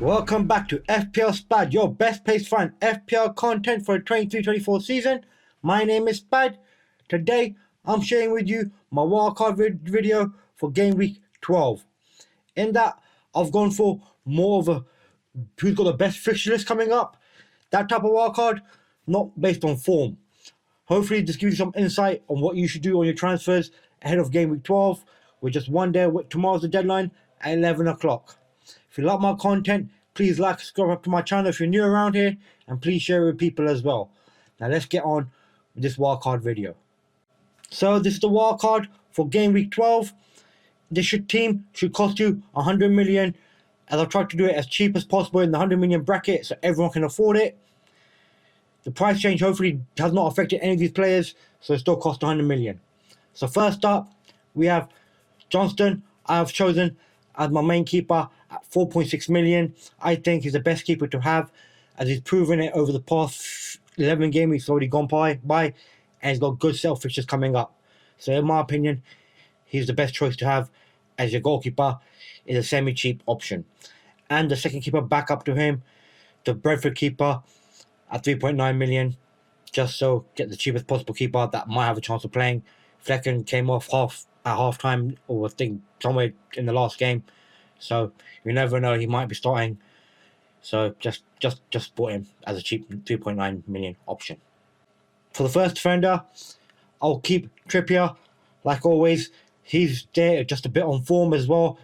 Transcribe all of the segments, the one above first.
Welcome back to FPL Spad, your best place to find FPL content for the 23-24 season. My name is Spad. Today, I'm sharing with you my wildcard video for game week 12. In that, I've gone for more of a who's got the best fixture list coming up. That type of wildcard, not based on form. Hopefully, this gives you some insight on what you should do on your transfers ahead of game week 12, with just one day. Tomorrow's the deadline at 11 o'clock. If you like my content, please like, subscribe up to my channel if you're new around here, and please share it with people as well. Now let's get on with this wildcard video. So this is the wildcard for game week 12. This team should cost you 100 million, as I've tried to do it as cheap as possible in the 100 million bracket so everyone can afford it. The price change hopefully has not affected any of these players, so it still costs 100 million. So first up, we have Johnston. I have chosen as my main keeper at 4.6 million. I think he's the best keeper to have, as he's proven it over the past 11 games he's already gone by, and he's got good self fixtures coming up. So in my opinion, he's the best choice to have as your goalkeeper. Is a semi-cheap option. And the second keeper back up to him, the Brentford keeper at 3.9 million, just so get the cheapest possible keeper that might have a chance of playing. Flecken came off at half time, or I think somewhere in the last game, so you never know, he might be starting. So just bought him as a cheap 3.9 million option. For the first defender, I'll keep Trippier. Like always, he's there just a bit on form as well,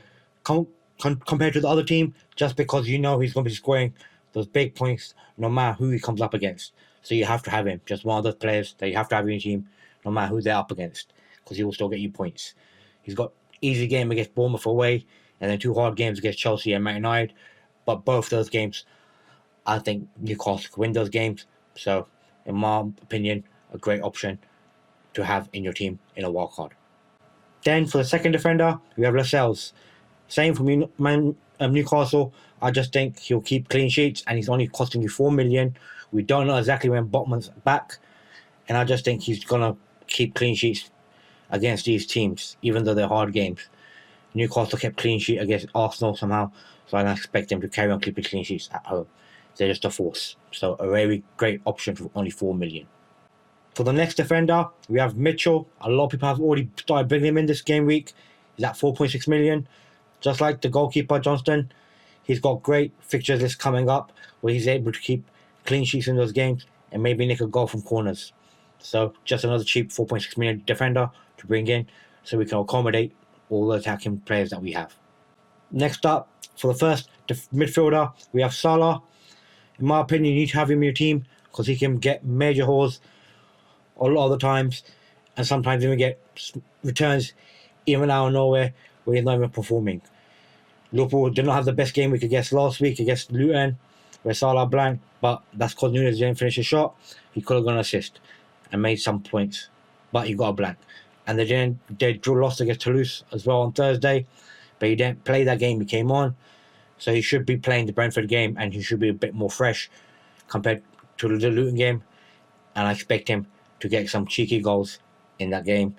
compared to the other team, just because you know he's going to be scoring those big points no matter who he comes up against. So you have to have him, just one of those players that you have to have in your team no matter who they're up against, because he will still get you points. He's got easy game against Bournemouth away, and then 2 hard games against Chelsea and Man United. But both those games, I think Newcastle could win those games. So, in my opinion, a great option to have in your team in a wildcard. Then for the second defender, we have Lascelles. Same for Newcastle. I just think he'll keep clean sheets, and he's only costing you 4 million. We don't know exactly when Botman's back, and I just think he's gonna keep clean sheets against these teams, even though they're hard games. Newcastle kept clean sheet against Arsenal somehow, so I don't expect them to carry on keeping clean sheets at home. They're just a force. So a very great option for only 4 million. For the next defender, we have Mitchell. A lot of people have already started bringing him in this game week. He's at 4.6 million. Just like the goalkeeper Johnston, he's got great fixtures list coming up where he's able to keep clean sheets in those games and maybe nick a goal from corners. So just another cheap 4.6 million defender to bring in, so we can accommodate all the attacking players that we have. Next up, for the first midfielder, we have Salah. In my opinion, you need to have him in your team because he can get major hauls a lot of the times, and sometimes even get returns even out of nowhere where he's not even performing. Liverpool did not have the best game week against last week against Luton, where Salah blanked, but that's because Nunes didn't finish his shot. He could have gone assist and made some points, but he got a blank. And they lost against Toulouse as well on Thursday, but he didn't play that game. He came on, so he should be playing the Brentford game, and he should be a bit more fresh compared to the Luton game. And I expect him to get some cheeky goals in that game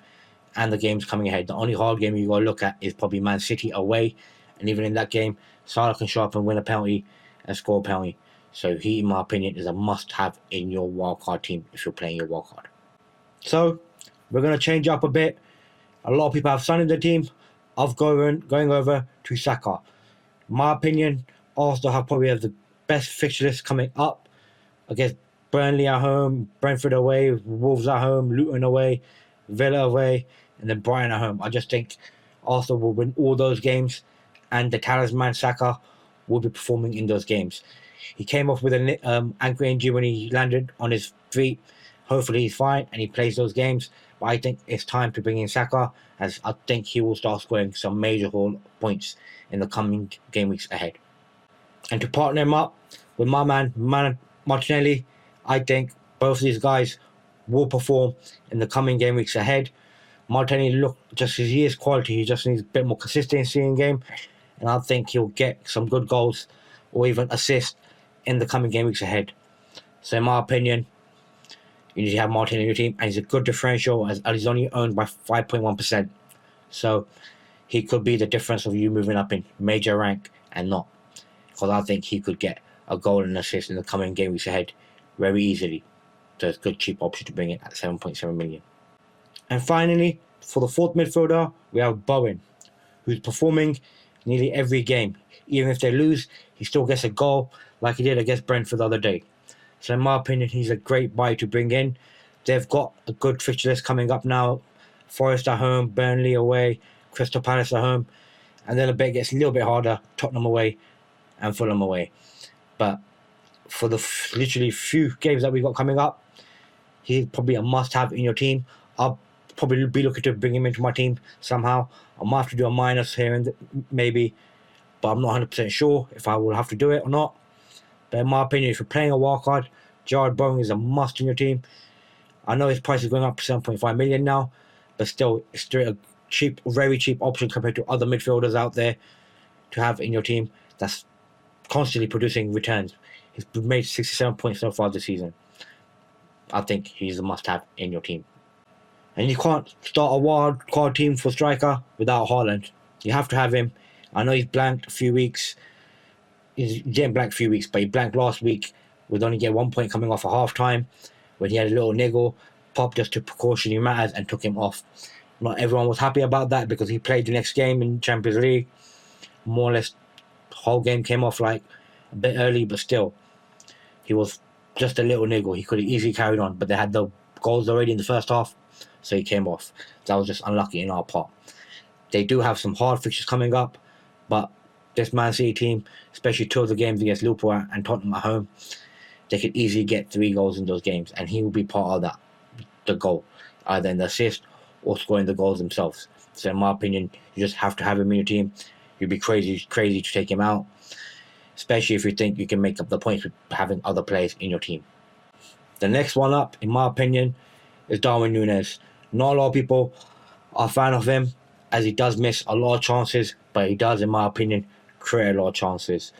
and the games coming ahead. The only hard game you got to look at is probably Man City away, and even in that game, Salah can show up and win a penalty and score a penalty. So he, in my opinion, is a must-have in your wildcard team if you're playing your wildcard. So we're going to change up a bit. A lot of people have Son in the team. I'm going over to Saka. In my opinion, Arsenal have probably the best fixture list coming up against Burnley at home, Brentford away, Wolves at home, Luton away, Villa away, and then Brighton at home. I just think Arsenal will win all those games, and the talisman Saka will be performing in those games. He came off with an ankle injury when he landed on his feet. Hopefully he's fine and he plays those games. But I think it's time to bring in Saka, as I think he will start scoring some major points in the coming game weeks ahead. And to partner him up with my man Martinelli, I think both of these guys will perform in the coming game weeks ahead. Martinelli, just as he is quality, he just needs a bit more consistency in game, and I think he'll get some good goals or even assists in the coming game weeks ahead. So in my opinion, you need to have Martin in your team, and he's a good differential as he's only owned by 5.1%. So he could be the difference of you moving up in major rank and not. because I think he could get a goal and assist in the coming game weeks ahead very easily. So it's a good cheap option to bring in at 7.7 million. And finally, for the fourth midfielder, we have Bowen, who's performing nearly every game. Even if they lose, he still gets a goal like he did against Brentford the other day. So in my opinion, he's a great buy to bring in. They've got a good fixture list coming up now. Forest at home, Burnley away, Crystal Palace at home, and then it gets a little bit harder, Tottenham away and Fulham away. But for the literally few games that we've got coming up, he's probably a must-have in your team. I'll probably be looking to bring him into my team somehow. I might have to do a minus here and maybe, but I'm not 100% sure if I will have to do it or not. But in my opinion, if you're playing a wildcard, Jarrod Bowen is a must in your team. I know his price is going up to 7.5 million now, but still, it's still a cheap, very cheap option compared to other midfielders out there to have in your team that's constantly producing returns. He's made 67 points so far this season. I think he's a must-have in your team. And you can't start a wild card team for striker without Haaland. You have to have him. I know he's blanked a few weeks. He didn't blank a few weeks, but he blanked last week with only getting 1 point coming off at half-time when he had a little niggle. Pop just took precautionary matters and took him off. Not everyone was happy about that because he played the next game in Champions League. More or less, the whole game came off like a bit early, but still, he was just a little niggle. He could have easily carried on, but they had the goals already in the first half, so he came off. That was just unlucky in our part. They do have some hard fixtures coming up, but this Man City team, especially two of the games against Liverpool and Tottenham at home, they could easily get 3 goals in those games, and he will be part of that, the goal, either in the assist or scoring the goals themselves. So in my opinion, you just have to have him in your team. You'd be crazy to take him out, especially if you think you can make up the points with having other players in your team. The next one up, in my opinion, is Darwin Núñez. Not a lot of people are a fan of him, as he does miss a lot of chances, but he does, in my opinion, create a lot of chances.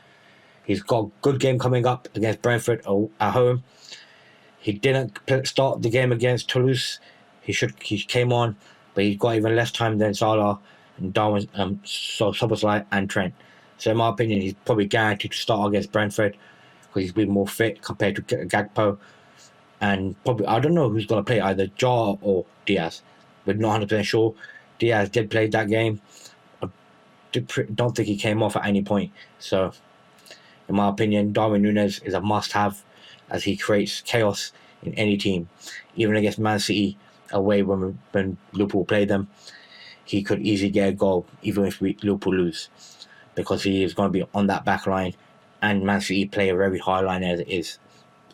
He's got a good game coming up against Brentford at home. He didn't start the game against Toulouse. He came on, but he got even less time than Salah and Darwin, Szoboszlai and Trent. So in my opinion, he's probably guaranteed to start against Brentford because he's been more fit compared to Gakpo. And probably, I don't know who's going to play, either Jar or Diaz. We're not 100% sure. Diaz did play that game. I don't think he came off at any point. So in my opinion, Darwin Núñez is a must-have as he creates chaos in any team. Even against Man City away when Liverpool played them, he could easily get a goal even if Liverpool lose, because he is going to be on that back line, and Man City play a very high line as it is.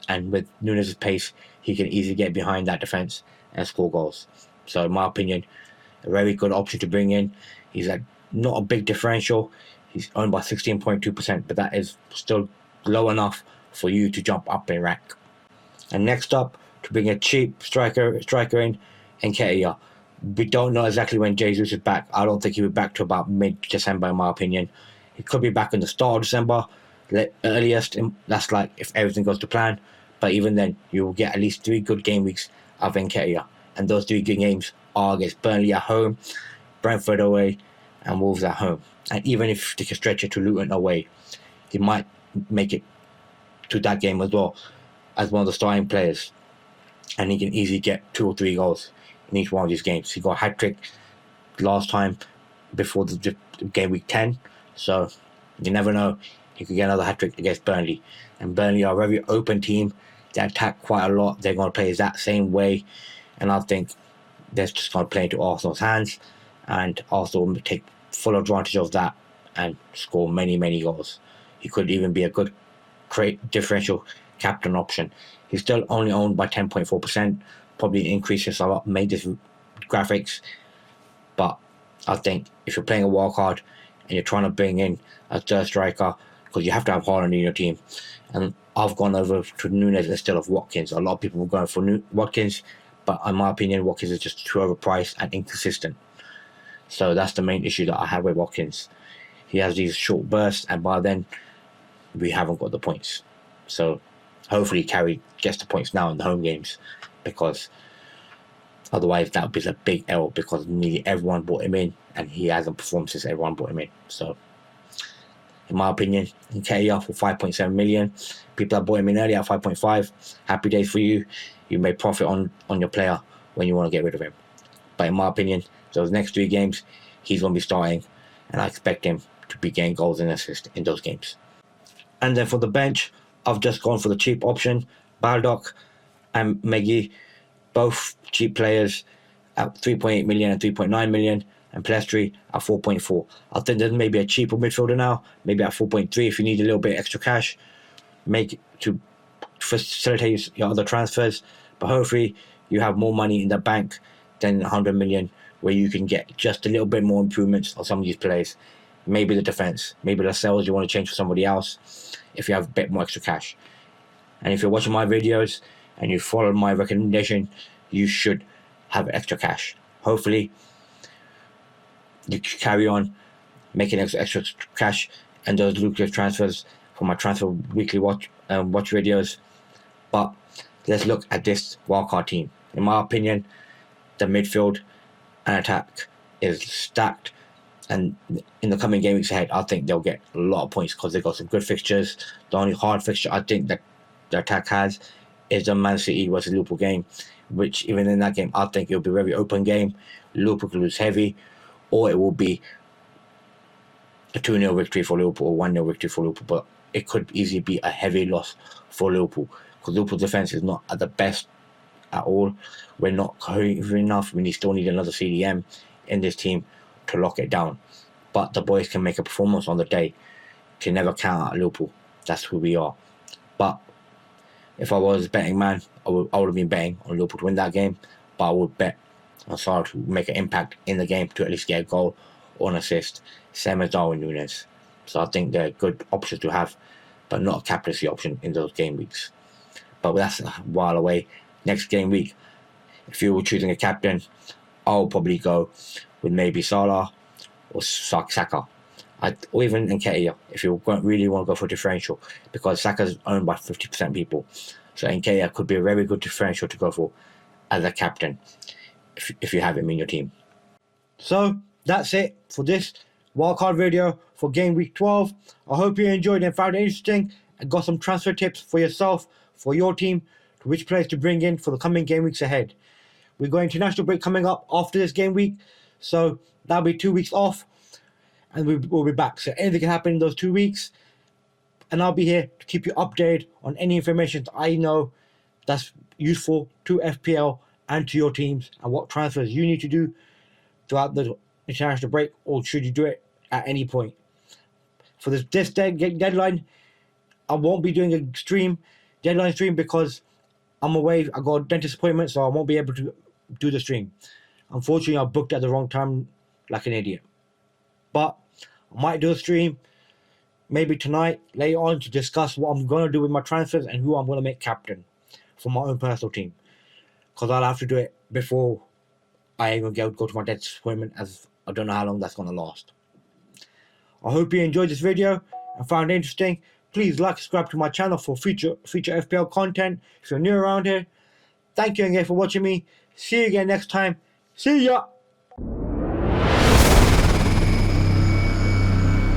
And with Núñez's pace, he can easily get behind that defence and score goals. So in my opinion, a very good option to bring in. He's not a big differential. He's owned by 16.2%, but that is still low enough for you to jump up in rank. And next up, to bring a cheap striker in, Nketiah. We don't know exactly when Jesus is back. I don't think he'll be back to about mid-December, in my opinion. He could be back in the start of December, earliest. That's like if everything goes to plan. But even then, you will get at least 3 good game weeks of Nketiah. And those 3 good games are against Burnley at home, Brentford away, and Wolves at home. And even if they can stretch it to Luton away, he might make it to that game as well as one of the starting players. And he can easily get 2 or 3 goals in each one of these games. He got a hat-trick last time before the game week 10. So you never know. He could get another hat-trick against Burnley. And Burnley are a very open team. They attack quite a lot. They're going to play that same way. And I think they're just going to play into Arsenal's hands. And Arsenal will take full advantage of that and score many, many goals. He could even be a good differential captain option. He's still only owned by 10.4%. Probably increases a lot, made this graphics. But I think if you're playing a wildcard and you're trying to bring in a third striker, because you have to have Haaland in your team. And I've gone over to Núñez instead of Watkins. A lot of people were going for Watkins, but in my opinion, Watkins is just too overpriced and inconsistent. So that's the main issue that I have with Watkins. He has these short bursts, and by then, we haven't got the points. So hopefully Carey gets the points now in the home games, because otherwise that would be a big L, because nearly everyone brought him in and he hasn't performed since everyone brought him in. So in my opinion. Nketiah for 5.7 million. People that bought him in earlier at 5.5. Happy days for you. You may profit on your player when you want to get rid of him. But in my opinion, those next 3 games, he's going to be starting, and I expect him to be getting goals and assists in those games. And then for the bench, I've just gone for the cheap option. Baldock and Meggy, both cheap players at 3.8 million and 3.9 million, and Plestri at 4.4. I think there's maybe a cheaper midfielder now, maybe at 4.3 if you need a little bit extra cash, make to facilitate your other transfers. But hopefully you have more money in the bank than 100 million, where you can get just a little bit more improvements on some of these players. Maybe the defense, maybe the sales you want to change for somebody else if you have a bit more extra cash. And if you're watching my videos and you follow my recommendation, you should have extra cash. Hopefully you carry on making extra cash and those lucrative transfers for my transfer weekly watch videos. But let's look at this wildcard team. In my opinion, the midfield and attack is stacked, and in the coming game weeks ahead, I think they'll get a lot of points because they've got some good fixtures. The only hard fixture I think that the attack has is the Man City versus Liverpool game, which even in that game, I think it'll be a very open game. Liverpool could lose heavy, or it will be a 2-0 victory for Liverpool or 1-0 victory for Liverpool. But it could easily be a heavy loss for Liverpool because Liverpool's defense is not at the best at all. We're not cohesive enough. We still need another CDM in this team to lock it down. But the boys can make a performance on the day. Can never count out Liverpool. That's who we are. But if I was a betting man, I would have been betting on Liverpool to win that game. But I would bet on Salah to make an impact in the game to at least get a goal or an assist. Same as Darwin Núñez. So I think they're good options to have, but not a captaincy option in those game weeks. But that's a while away. Next game week, if you were choosing a captain, I'll probably go with maybe Salah or Saka. Or even Nketiah, if you really want to go for differential, because Saka's owned by 50% people. So Nketiah could be a very good differential to go for as a captain if you have him in your team. So that's it for this wildcard video for game week 12. I hope you enjoyed and found it interesting and got some transfer tips for yourself, for your team, to which players to bring in for the coming game weeks ahead. We've got international break coming up after this game week, so that'll be 2 weeks off, and we'll be back. So anything can happen in those 2 weeks, and I'll be here to keep you updated on any information that I know that's useful to FPL and to your teams, and what transfers you need to do throughout the international break, or should you do it at any point. For this deadline, I won't be doing a deadline stream because I'm away. I got a dentist appointment, so I won't be able to do the stream. Unfortunately, I booked at the wrong time like an idiot. But I might do a stream maybe tonight, later on, to discuss what I'm going to do with my transfers and who I'm going to make captain for my own personal team. Because I'll have to do it before I even go to my dentist appointment, as I don't know how long that's going to last. I hope you enjoyed this video and found it interesting. Please like and subscribe to my channel for future FPL content if you're new around here. Thank you again for watching me. See you again next time. See ya!